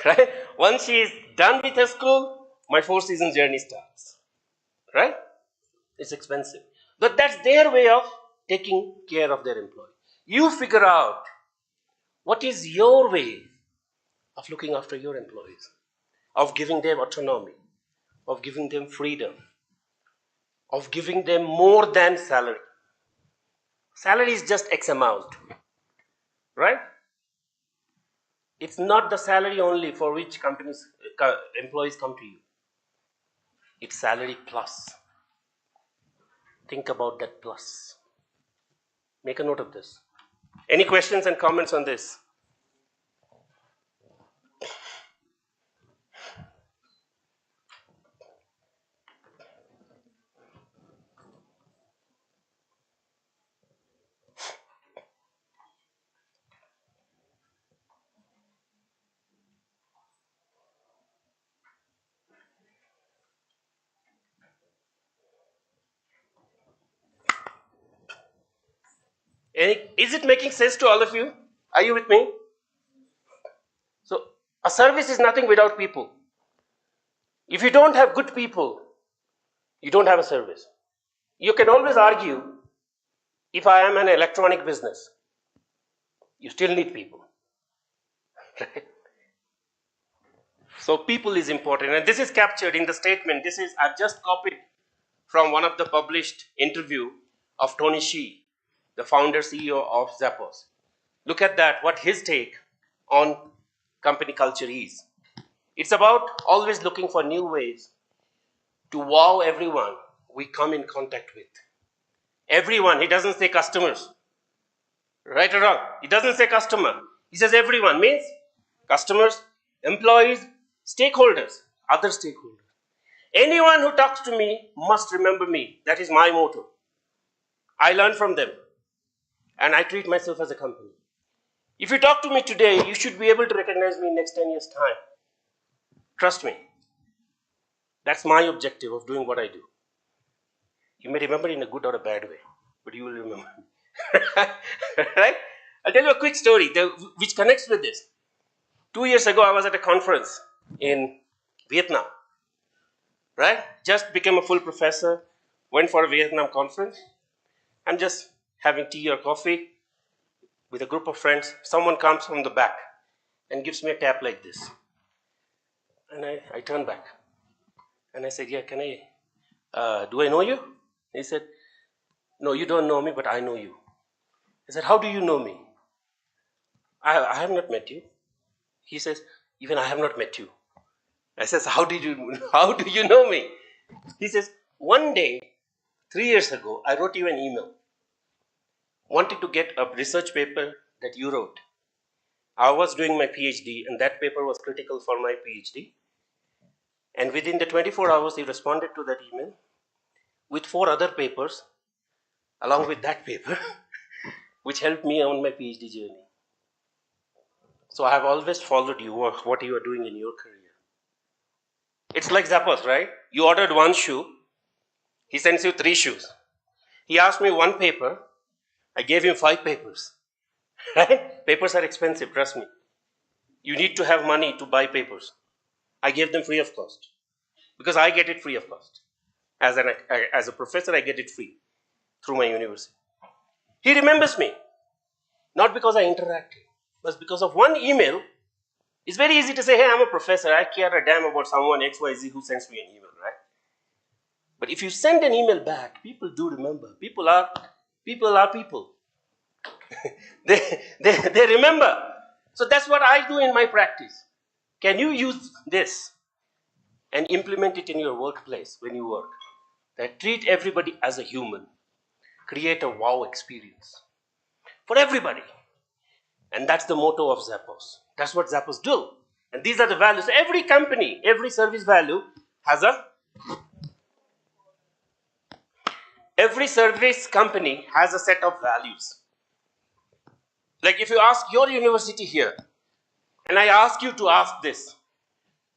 Right? Once she is done with her school, my Four Seasons journey starts. Right? It's expensive. But that's their way of taking care of their employee. You figure out what is your way of looking after your employees, of giving them autonomy, of giving them freedom, of giving them more than salary. Salary is just X amount, right? It's not the salary only for which employees come to you. It's salary plus. Think about that plus. Make a note of this. Any questions and comments on this? Is it making sense to all of you? Are you with me? So, a service is nothing without people. If you don't have good people, you don't have a service. You can always argue, if I am an electronic business, you still need people. Right? So people is important, and this is captured in the statement. I've just copied from one of the published interview of Tony Hsieh, the founder CEO of Zappos. Look at that, what his take on company culture is. It's about always looking for new ways to wow everyone we come in contact with. Everyone, he doesn't say customers. Right or wrong? He doesn't say customer. He says everyone, means customers, employees, stakeholders, other stakeholders. Anyone who talks to me must remember me. That is my motto. I learn from them. And I treat myself as a company. If you talk to me today, you should be able to recognize me in next 10 years' time. Trust me. That's my objective of doing what I do. You may remember in a good or a bad way, but you will remember. Right? I'll tell you a quick story which connects with this. 2 years ago, I was at a conference in Vietnam. Right? Just became a full professor, went for a Vietnam conference. I'm just having tea or coffee with a group of friends. Someone comes from the back and gives me a tap like this. And I turn back. And I said, yeah, do I know you? He said, no, you don't know me, but I know you. I said, how do you know me? I have not met you. He says, even I have not met you. I says, how do you know me? He says, one day, 3 years ago, I wrote you an email. Wanted to get a research paper that you wrote. I was doing my PhD, and that paper was critical for my PhD. And within the 24 hours, he responded to that email with 4 other papers, along with that paper, which helped me on my PhD journey. So I have always followed you, what you are doing in your career. It's like Zappos, right? You ordered 1 shoe, he sends you 3 shoes. He asked me one paper. I gave him 5 papers. Right? Papers are expensive, trust me. You need to have money to buy papers. I gave them free of cost because I get it free of cost. As a professor, I get it free through my university. He remembers me, not because I interacted, but because of one email. It's very easy to say, hey, I'm a professor, I care a damn about someone XYZ who sends me an email, right? But if you send an email back, people do remember. People are people. they remember. So that's what I do in my practice. Can you use this and implement it in your workplace when you work? That treat everybody as a human. Create a wow experience for everybody. And that's the motto of Zappos. That's what Zappos do. And these are the values. Every company, every service value has a every service company has a set of values. Like if you ask your university here, and I ask you to ask this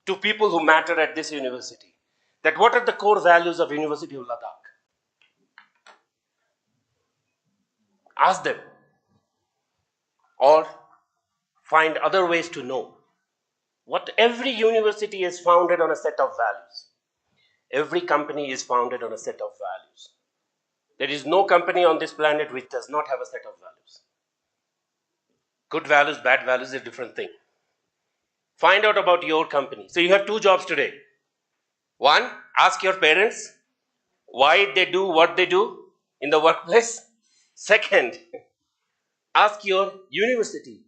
to people who matter at this university, that what are the core values of University of Ladakh? Ask them. Or find other ways to know. What every university is founded on a set of values. Every company is founded on a set of values. There is no company on this planet which does not have a set of values. Good values, bad values is a different thing. Find out about your company. So you have 2 jobs today. One, ask your parents why they do what they do in the workplace. Second, ask your university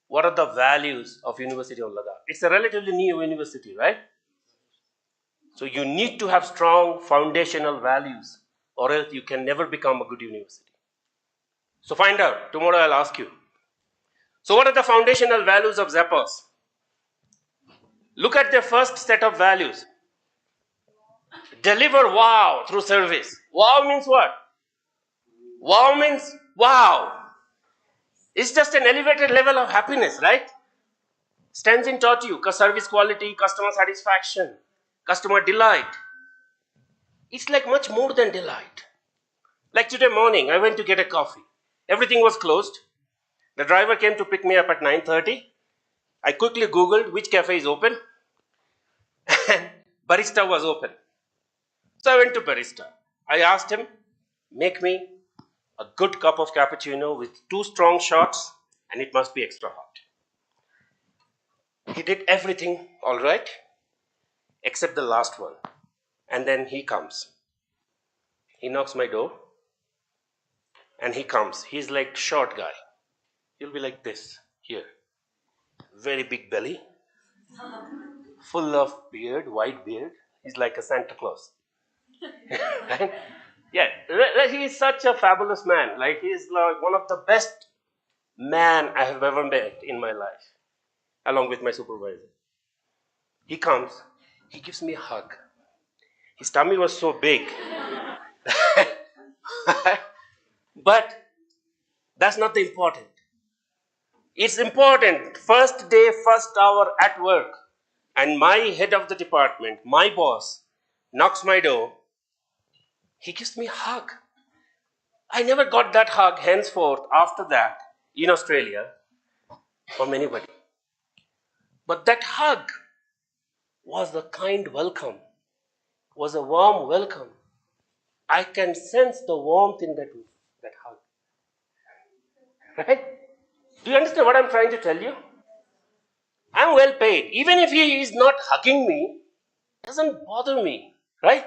what are the values of University of Ladakh. It's a relatively new university, right? So you need to have strong foundational values or else you can never become a good university. So find out. Tomorrow I'll ask you. So what are the foundational values of Zappos? Look at their first set of values. Deliver wow through service. Wow means what? Wow means wow. It's just an elevated level of happiness, right? Stanzin taught you service quality, customer satisfaction, customer delight. It's like much more than delight. Like today morning, I went to get a coffee. Everything was closed. The driver came to pick me up at 9:30. I quickly Googled which cafe is open and barista was open. So I went to barista. I asked him, make me a good cup of cappuccino with 2 strong shots and it must be extra hot. He did everything all right except the last one. And then he comes. He knocks my door and he comes. He's like short guy. He'll be like this here. Very big belly, full of beard, white beard. He's like a Santa Claus. Right? Yeah, he is such a fabulous man. Like he's like one of the best man I have ever met in my life, along with my supervisor. He comes, he gives me a hug. His tummy was so big. But that's not the important. It's important. First day, first hour at work, and my head of the department, my boss, knocks my door. He gives me a hug. I never got that hug henceforth after that in Australia from anybody. But that hug was a kind welcome, was a warm welcome. I can sense the warmth in that hug. Right? Do you understand what I'm trying to tell you? I'm well paid. Even if he is not hugging me, it doesn't bother me. Right?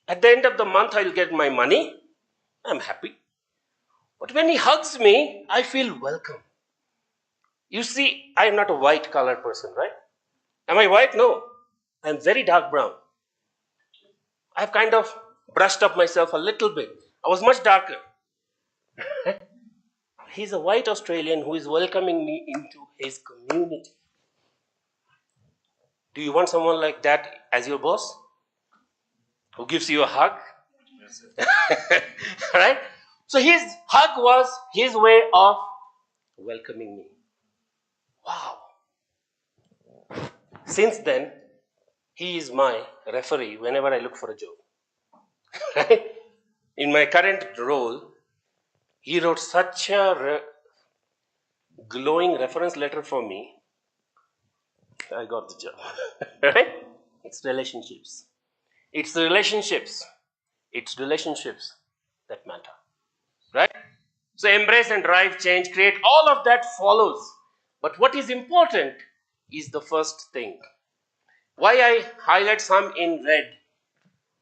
At the end of the month, I'll get my money. I'm happy. But when he hugs me, I feel welcome. You see, I am not a white colored person, right? Am I white? No. I'm very dark brown. I've kind of brushed up myself a little bit. I was much darker. He's a white Australian who is welcoming me into his community. Do you want someone like that as your boss? Who gives you a hug? Yes, right? So his hug was his way of welcoming me. Wow. Since then, he is my referee whenever I look for a job. Right? in my current role, he wrote such a glowing reference letter for me. I got the job. Right? It's relationships. It's relationships. It's relationships that matter. Right? So embrace and drive change, create, all of that follows. But what is important is the first thing. Why I highlight some in red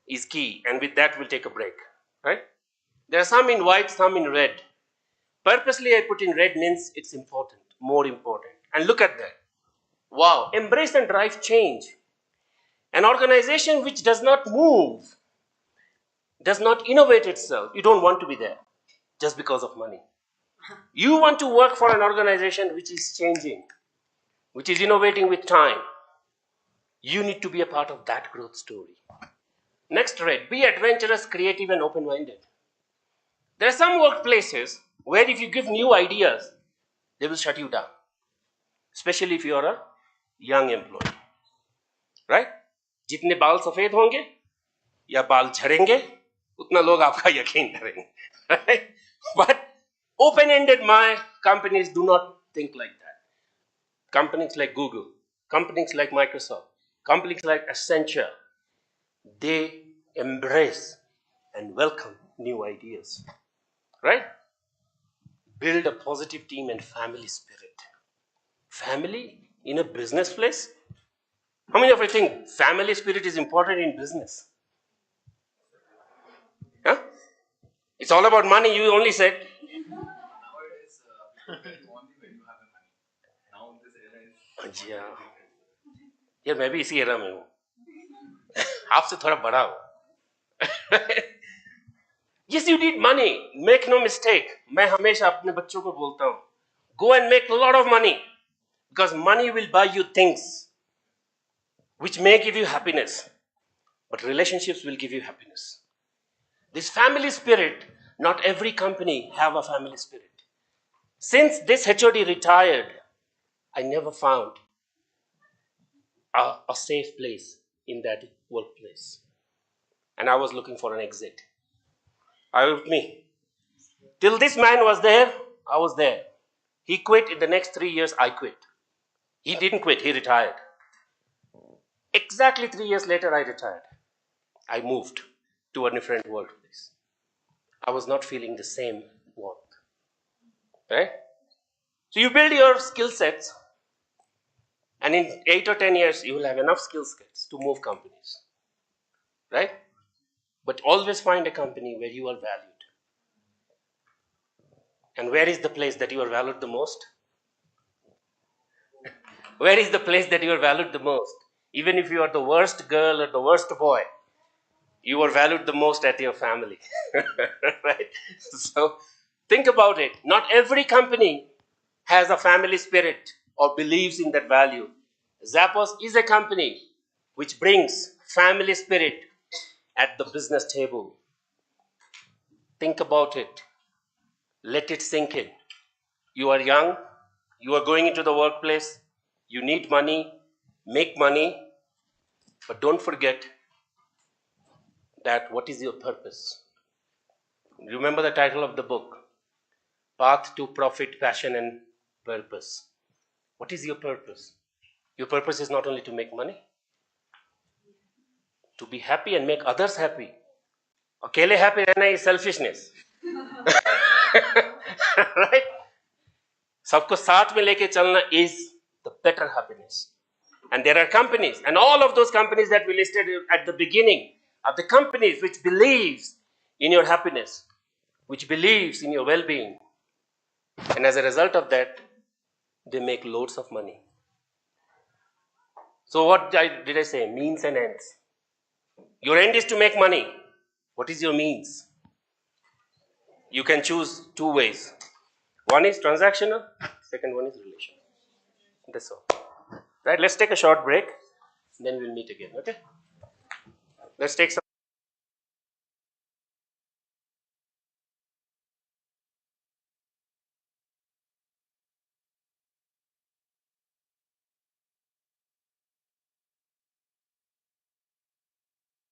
is key, and with that we'll take a break. Right? There are some in white, some in red. Purposely I put in red means it's important, more important. And look at that. Wow, embrace and drive change. An organization which does not move, does not innovate itself, you don't want to be there just because of money. You want to work for an organization which is changing, which is innovating with time. You need to be a part of that growth story. Next red, be adventurous, creative, and open-minded. There are some workplaces where if you give new ideas, they will shut you down, especially if you are a young employee. Right? जितने बाल सफेद होंगे या बाल झड़ेंगे उतना लोग आपका यकीन करेंगे. Right? But open-ended my companies do not think like that. Companies like Google, companies like Microsoft, companies like Accenture, they embrace and welcome new ideas. Right? Build a positive team and family spirit. Family in a business place? How many of you think family spirit is important in business? Huh? It's all about money, you only said. Nowadays, people only when you have the money. Now this era is. Yeah. यार मैं भी इसी era में हूँ. आपसे थोड़ा बड़ा हूँ. Yes, you need money. Make no mistake. मैं हमेशा अपने बच्चों को बोलता हूँ, go and make a lot of money, because money will buy you things which may give you happiness, but relationships will give you happiness. This family spirit, not every company have a family spirit. Since this HOD retired, I never found a safe place in that workplace. And I was looking for an exit. Are you with me? Till this man was there, I was there. He quit. In the next 3 years, I quit. He didn't quit, he retired. Exactly 3 years later, I retired. I moved to a different workplace. I was not feeling the same warmth. Right? So you build your skill sets, and in 8 or 10 years, you will have enough skill sets to move companies. Right? But always find a company where you are valued. And where is the place that you are valued the most? Where is the place that you are valued the most? Even if you are the worst girl or the worst boy, you are valued the most at your family. Right? So think about it. Not every company has a family spirit or believes in that value. Zappos is a company which brings family spirit at the business table. Think about it. Let it sink in. You are young, you are going into the workplace, you need money, make money, but don't forget that what is your purpose? Remember the title of the book, Path to Profit, Passion and Purpose. What is your purpose? Your purpose is not only to make money, to be happy and make others happy. Akele happy रहना is selfishness. Right? सबको साथ में लेके चलना is the better happiness. And there are companies, and all of those companies that we listed at the beginning are the companies which believes in your happiness, which believes in your well-being. And as a result of that, they make loads of money. So what did I say? Means and ends. Your end is to make money. What is your means? You can choose two ways. One is transactional, second one is relational. That's all. Right, let's take a short break, then we'll meet again, okay? Let's take some